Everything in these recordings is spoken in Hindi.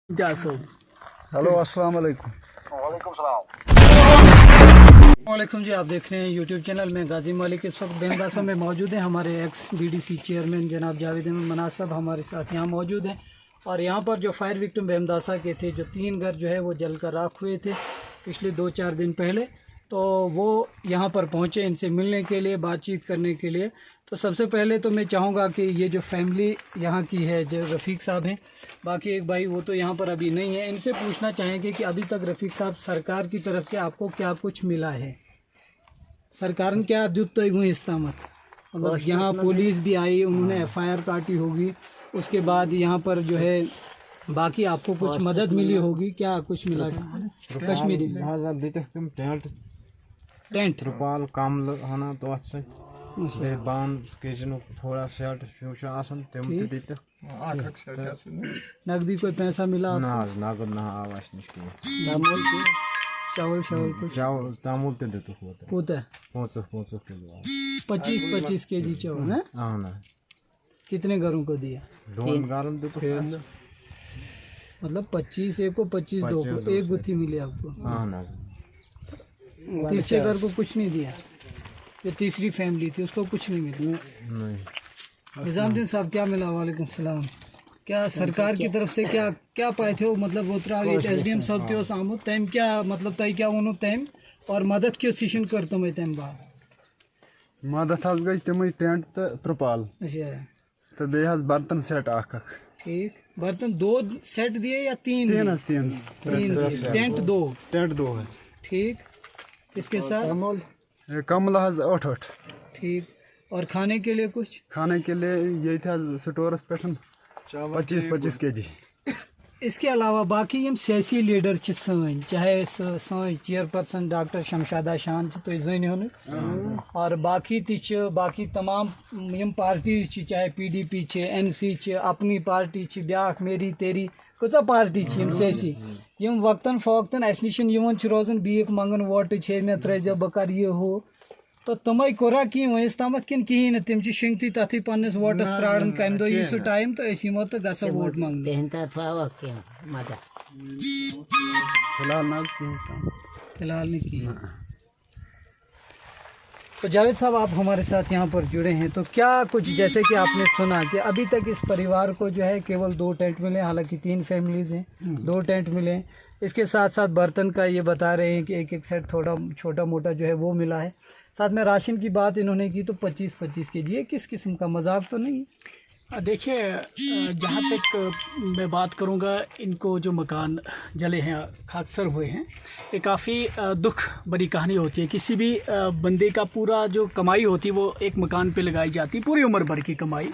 जासूद। हेलो अस्सलाम वालेकुम। वालेकुम सलाम। वालेकुम जी, आप देख रहे हैं यूट्यूब चैनल में गाजी मलिक। इस वक्त बेमदासा में मौजूद हैं हमारे एक्स बीडीसी चेयरमैन जनाब जावेद अहमद मनासब हमारे साथ यहाँ मौजूद हैं। और यहाँ पर जो फायर विक्टिम बेमदासा के थे, जो 3 घर जो है वो जलकर राख हुए थे पिछले 2-4 दिन पहले, तो वो यहाँ पर पहुँचे इनसे मिलने के लिए, बातचीत करने के लिए। तो सबसे पहले तो मैं चाहूँगा कि ये जो फैमिली यहाँ की है, जो रफ़ीक साहब हैं, बाकी एक भाई वो तो यहाँ पर अभी नहीं है, इनसे पूछना चाहेंगे कि अभी तक रफ़ीक साहब सरकार की तरफ से आपको क्या कुछ मिला है? सरकार ने क्या दुत तो हुई इस्तामत, मतलब यहाँ पुलिस भी आई, उन्होंने FIR काटी होगी, उसके बाद यहाँ पर जो है बाकी आपको कुछ मदद मिली होगी, क्या कुछ मिला? कश्मीरी टेंट त्रिपाल कम हना तो अच्छा बान किचन थोड़ा सेट फ्यूचर आसन तम दीते नकदी कोई पैसा मिला? ना नगद ना आवाज निश्चित चावल कुछ चावल तामुल ते देते होता है 500 किलो 25 केजी चावल है। हाँ ना कितने घरों को दिया? 2 गारम देते मतलब 25 एक को 25 दो को एक गुत्थी मिली आपको? हाँ ना। तीसरे घर को कुछ नहीं दिया? ये तीसरी फैमिली थी उसको कुछ नहीं मिला? नहीं। निज़ामुद्दीन साहब क्या मिला? वालेकुम सलाम। क्या सरकार की तरफ से क्या पाए थे? मतलब उतरा SDM साहब थे आमुत तम क्या मतलब तय क्या वो तम और मदद क्यों सिशन कर तुम तम बाद मदद गई तम टेंट तो त्रिपाल अच्छा तो बे बर्तन सेट ठीक। बर्तन 2 सेट दिए या 3? 3 दिए। टेंट 2 ठीक। इसके साथ कमल 8 ठीक। और खाने के लिए कुछ? खाने के लिए ये था स्टोरस पे 25 केजी। इसके अलावा बाकी यम सियासी लीडर सन, चाहे सन चेयरपर्सन डॉक्टर शमशादा शान तो जन और बाकी बाकी तमाम यम पार्टीज चाहे PDP NC अपनी पार्टी ब्या मेरी तेरी कचा पार्टी यम सियासी यम वक्तन फवक्तन अस निश रोजान बीक मंगन वोट मे त्रज बकर ये हो तो तमें कोरा कि वस तम किन कहें तम शिंगती तथी पन्नस वोटस प्राड़न कम दो सह टाइम तो यमो तो ग वोट मंगने फिलहाल नहीं की। तो जावेद साहब आप हमारे साथ यहाँ पर जुड़े हैं, तो क्या कुछ जैसे कि आपने सुना कि अभी तक इस परिवार को जो है केवल 2 टेंट मिले, हालांकि 3 फैमिलीज हैं, 2 टेंट मिले। इसके साथ साथ बर्तन का ये बता रहे हैं कि एक सेट थोड़ा छोटा मोटा जो है वो मिला है। साथ में राशन की बात इन्होंने की तो 25 केजी। ये किस किस्म का मजाक तो नहीं? देखिए, जहाँ तक मैं बात करूँगा, इनको जो मकान जले हैं, खाकसर हुए हैं, ये काफ़ी दुख भरी कहानी होती है। किसी भी बंदे का पूरा जो कमाई होती है वो एक मकान पे लगाई जाती है, पूरी उम्र भर की कमाई।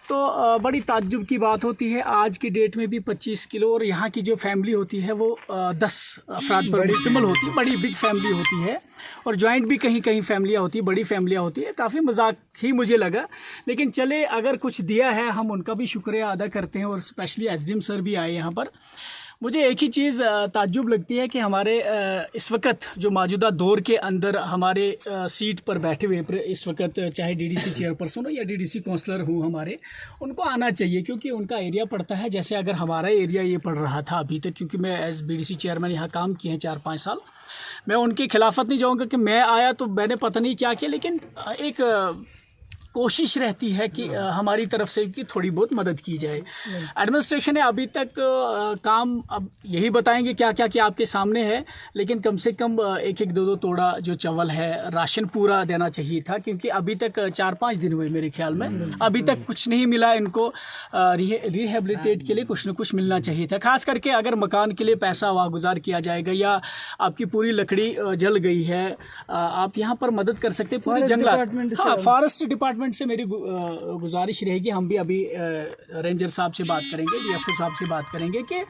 तो बड़ी ताज्जुब की बात होती है आज की डेट में भी 25 किलो, और यहाँ की जो फैमिली होती है वो 10 अफराद पर मुश्तमिल होती है, बड़ी बिग फैमिली होती है। और जॉइंट भी कहीं कहीं फैमिलियाँ होती है, बड़ी फैमिलियाँ होती है। काफ़ी मजाक ही मुझे लगा, लेकिन चले अगर कुछ दिया है हम उनका भी शुक्रिया अदा करते हैं। और स्पेशली SDM सर भी आए यहाँ पर। मुझे एक ही चीज़ ताज्जुब लगती है कि हमारे इस वक्त जो मौजूदा दौर के अंदर हमारे सीट पर बैठे हुए इस वक्त चाहे DDC चेयरपर्सन हो या DDC काउंसलर हो, हमारे उनको आना चाहिए, क्योंकि उनका एरिया पड़ता है। जैसे अगर हमारा एरिया ये पड़ रहा था अभी तक, क्योंकि मैं एज BDC चेयरमैन यहाँ काम किए हैं 4-5 साल, मैं उनकी खिलाफत नहीं जाऊँगा कि मैं आया तो मैंने पता नहीं क्या किया, लेकिन एक कोशिश रहती है कि हमारी तरफ से कि थोड़ी बहुत मदद की जाए। एडमिनिस्ट्रेशन ने अभी तक काम अब यही बताएंगे क्या क्या कि आपके सामने है, लेकिन कम से कम 1-1, 2-2 तोड़ा जो चावल है, राशन पूरा देना चाहिए था, क्योंकि अभी तक 4-5 दिन हुए मेरे ख्याल में, अभी तक कुछ नहीं मिला इनको। रिहेबिलिटेट के लिए कुछ न कुछ मिलना चाहिए था। खास करके अगर मकान के लिए पैसा वागुजार किया जाएगा या आपकी पूरी लकड़ी जल गई है, आप यहाँ पर मदद कर सकते हैं। पूरे जंगलात, हाँ, फॉरेस्ट डिपार्टमेंट से मेरी गुजारिश रहेगी। हम भी अभी रेंजर साहब से बात करेंगे, DFO साहब से बात करेंगे कि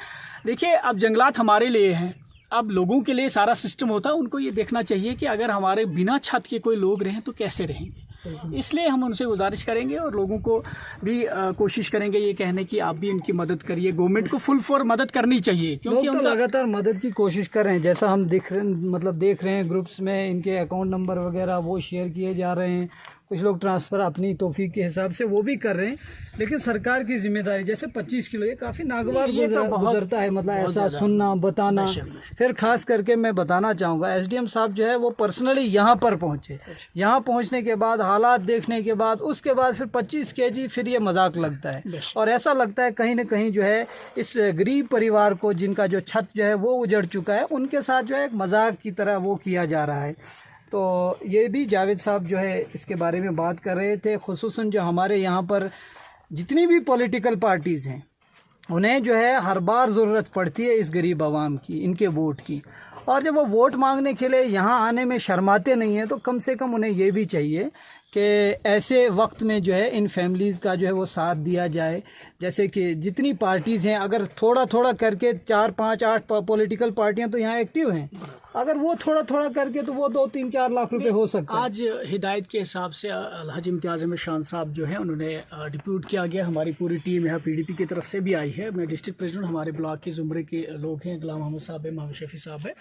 देखिए, अब जंगलात हमारे लिए हैं, अब लोगों के लिए सारा सिस्टम होता है। उनको ये देखना चाहिए कि अगर हमारे बिना छत के कोई लोग रहें तो कैसे रहेंगे। इसलिए हम उनसे गुजारिश करेंगे और लोगों को भी कोशिश करेंगे ये कहने की आप भी इनकी मदद करिए। गवर्नमेंट को फुल फॉर मदद करनी चाहिए, क्योंकि लोग तो लगातार मदद की कोशिश कर रहे हैं। जैसा हम देख रहे हैं ग्रुप्स में इनके अकाउंट नंबर वगैरह वो शेयर किए जा रहे हैं। कुछ लोग ट्रांसफ़र अपनी तौफीक के हिसाब से वो भी कर रहे हैं, लेकिन सरकार की जिम्मेदारी जैसे 25 किलो ये काफ़ी नागवार ये तो बहुत- गुजरता है, मतलब ऐसा ज़्यादा। सुनना बताना। फिर खास करके मैं बताना चाहूँगा एसडीएम साहब जो है वो पर्सनली यहाँ पर पहुँचे, यहाँ पहुँचने के बाद हालात देखने के बाद उसके बाद फिर 25 kg फिर ये मजाक लगता है, और ऐसा लगता है कहीं ना कहीं जो है इस गरीब परिवार को जिनका जो छत जो है वो उजड़ चुका है उनके साथ जो है एक मजाक की तरह वो किया जा रहा है। तो ये भी जावेद साहब जो है इसके बारे में बात कर रहे थे, खुसूसन जो हमारे यहाँ पर जितनी भी पॉलिटिकल पार्टीज़ हैं उन्हें जो है हर बार ज़रूरत पड़ती है इस गरीब आवाम की, इनके वोट की, और जब वो वोट मांगने के लिए यहाँ आने में शर्माते नहीं हैं तो कम से कम उन्हें ये भी चाहिए कि ऐसे वक्त में जो है इन फैमिलीज़ का जो है वो साथ दिया जाए। जैसे कि जितनी पार्टीज़ हैं अगर थोड़ा थोड़ा करके 4, 5, 8 पॉलिटिकल पार्टियां तो यहाँ एक्टिव हैं, अगर वो थोड़ा थोड़ा करके तो वो 2, 3, 4 लाख रुपए हो सकते हैं। आज हिदायत के हिसाब से अलहाजी इम्तियाज़ अहमद शान साहब जो हैं उन्होंने डिप्यूट किया गया। हमारी पूरी टीम यहाँ पीडीपी की तरफ से भी आई है। मैं डिस्ट्रिक्ट प्रेसिडेंट, हमारे ब्लॉक के ज़ुमरे के लोग हैं, गुलाम अहमद साहब है, मोहम्मद शफी साहब है,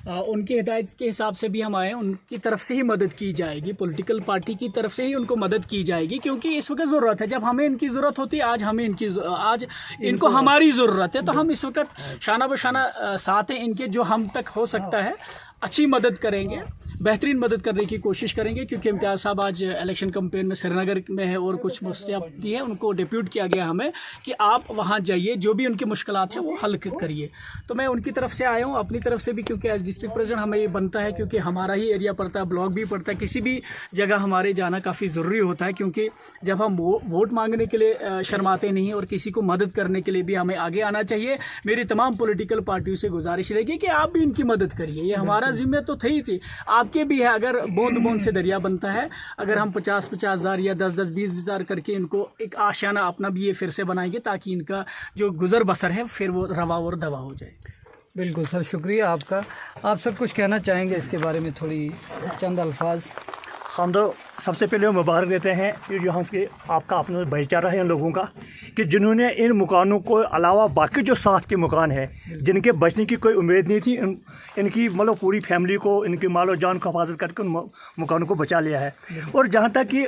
उनके हिदायत के हिसाब से भी हम आए, उनकी तरफ से ही मदद की जाएगी, पॉलिटिकल पार्टी की तरफ से ही उनको मदद की जाएगी, क्योंकि इस वक्त ज़रूरत है। जब हमें इनकी ज़रूरत होती है आज इनको हमारी ज़रूरत है, तो हम इस वक्त शाना बशाना साथ हैं इनके, जो हम तक हो सकता है अच्छी मदद करेंगे, बेहतरीन मदद करने की कोशिश करेंगे। क्योंकि इम्तियाज़ साहब आज इलेक्शन कैंपेन में श्रीनगर में है और कुछ मुश्किलें दी हैं, उनको डिप्यूट किया गया हमें कि आप वहाँ जाइए, जो भी उनकी मुश्किलात हैं वो हल करिए। तो मैं उनकी तरफ से आया हूँ, अपनी तरफ से भी, क्योंकि एज डिस्ट्रिक्ट प्रेसिडेंट हमें ये बनता है, क्योंकि हमारा ही एरिया पड़ता है, ब्लॉक भी पड़ता है, किसी भी जगह हमारे जाना काफ़ी ज़रूरी होता है। क्योंकि जब हम वोट मांगने के लिए शर्माते नहीं और किसी को मदद करने के लिए भी हमें आगे आना चाहिए। मेरी तमाम पॉलिटिकल पार्टियों से गुजारिश रहेगी कि आप भी इनकी मदद करिए, ये हमारा जिम्मे तो थी आपके भी है। अगर बूंद बूंद से दरिया बनता है, अगर हम 50-50 हज़ार या 10-10, 20 हज़ार करके इनको एक आशियाना अपना भी ये फिर से बनाएंगे, ताकि इनका जो गुजर बसर है फिर वो रवा और दवा हो जाए। बिल्कुल सर, शुक्रिया आपका। आप सब कुछ कहना चाहेंगे इसके बारे में, थोड़ी चंद अल्फाज? हम तो सबसे पहले मुबारक देते हैं कि जो हमसे आपका अपना भाईचारा है इन लोगों का, कि जिन्होंने इन मकानों को अलावा बाकी जो 7 के मकान है जिनके बचने की कोई उम्मीद नहीं थी, इनकी मतलब पूरी फैमिली को, इनकी मालो जान को हिफाजत करके उन मकानों को बचा लिया है। और जहाँ तक कि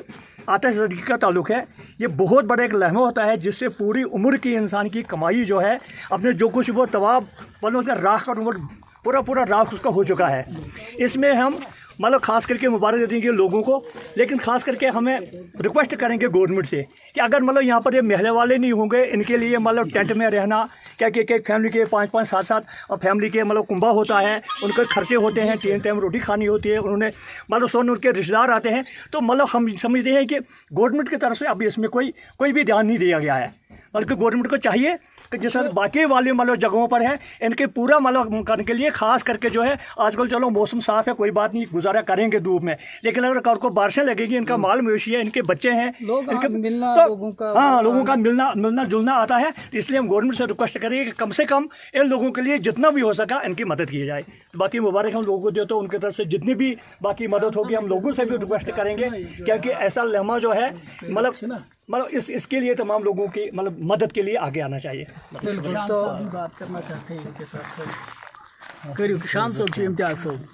आतिशज़दगी का ताल्लुक है, ये बहुत बड़ा एक लम्हा होता है जिससे पूरी उम्र की इंसान की कमाई जो है, अपने जो कुछ वो तवाब मतलब उसका राख का पूरा राख उसका हो चुका है। इसमें हम मतलब ख़ास करके मुबारक देंगे लोगों को, लेकिन ख़ास करके हमें रिक्वेस्ट करेंगे गवर्नमेंट से कि अगर मतलब यहाँ पर ये महल वाले नहीं होंगे, इनके लिए मतलब टेंट में रहना, क्या कि एक फैमिली के 5-5, 7-7 और फैमिली के मतलब कुंबा होता है, उनके खर्चे होते हैं, 3 टाइम रोटी खानी होती है, उन्होंने मतलब सोन उनके रिश्तेदार आते हैं, तो मतलब हम समझते हैं कि गवर्नमेंट की तरफ से अभी इसमें कोई भी ध्यान नहीं दिया गया है। बल्कि गवर्नमेंट को चाहिए कि जिस बाकी वाले मतलब जगहों पर है, इनके पूरा मतलब करने के लिए खास करके जो है, आजकल चलो मौसम साफ़ है, कोई बात नहीं, गुजारा करेंगे धूप में, लेकिन अगर कल को बारिशें लगेगी, इनका माल मवेशी है, इनके बच्चे हैं, इनके मिलना तो, लोगों का, हाँ लोगों का मिलना जुलना आता है। इसलिए हम गवर्नमेंट से रिक्वेस्ट करेंगे कि कम से कम इन लोगों के लिए जितना भी हो सका इनकी मदद की जाए। बाकी मुबारक हम लोगों को दे, तो उनकी तरफ से जितनी भी बाकी मदद होगी हम लोगों से भी रिक्वेस्ट करेंगे, क्योंकि ऐसा लम्हा जो है मतलब इसके लिए तमाम लोगों की मतलब मदद के लिए आगे आना चाहिए। बिल्कुल। शान तो साहब भी बात करना चाहते हैं इनके साथ करियो। शान साहब जी, इम्तियाज़ साहब।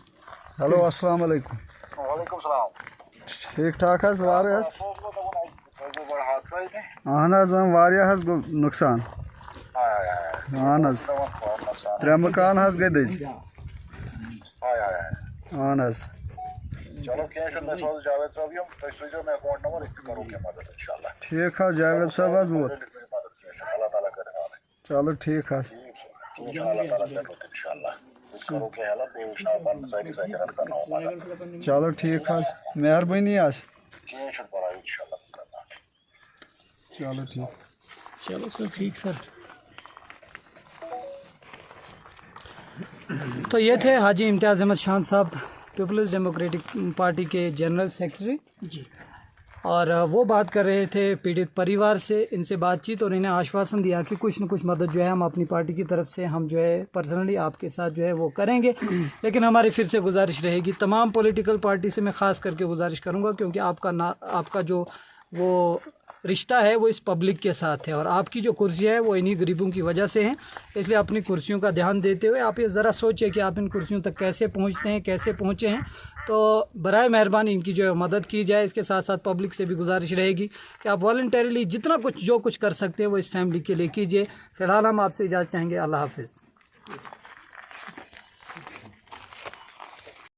हेलो, अस्सलाम वालेकुम। वालेकुम सलाम। ठीक ठाक हज वारिया अहन हज वारिया हज गो नुकसान अहन हज 3 मकान हज गए दज अहन हज। चलो क्या मैं जावेद साहब यम तोय मैं अकाउंट नंबर इस करो के मदद इंशाल्लाह। ठीक है जावेद साहब हज बहुत। मदद की अल्लाह ताला करे। चलो ठीक है, अल्लाह ताला करे इंशाल्लाह। करो के हालत बेवशा बन साइड साइड करना होगा। चलो ठीक है, मेहरबानी आज। क्या शुरू करा इंशाल्लाह। चलो ठीक। चलो सर, ठीक सर। तो ये थे हाजी इम्तियाज़ अहमद शान साहब, पीपल्स डेमोक्रेटिक पार्टी के जनरल सेक्रेटरी जी। और वो बात कर रहे थे पीड़ित परिवार से, इनसे बातचीत, और इन्हें आश्वासन दिया कि कुछ न कुछ मदद जो है हम अपनी पार्टी की तरफ से हम जो है पर्सनली आपके साथ जो है वो करेंगे। लेकिन हमारी फिर से गुजारिश रहेगी, तमाम पॉलिटिकल पार्टी से मैं ख़ास करके गुजारिश करूँगा, क्योंकि आपका जो वो रिश्ता है वो इस पब्लिक के साथ है, और आपकी जो कुर्सी है वो इन्हीं गरीबों की वजह से है। इसलिए अपनी कुर्सियों का ध्यान देते हुए आप ये ज़रा सोचिए कि आप इन कुर्सियों तक कैसे पहुंचते हैं, कैसे पहुंचे हैं। तो बराए मेहरबानी इनकी जो है मदद की जाए। इसके साथ साथ पब्लिक से भी गुजारिश रहेगी कि आप वॉलंटरीली जितना कुछ जो कुछ कर सकते हैं वो इस फैमिली के लिए कीजिए। फ़िलहाल हम आपसे इजाज़त चाहेंगे। अल्लाह हाफ़िज़।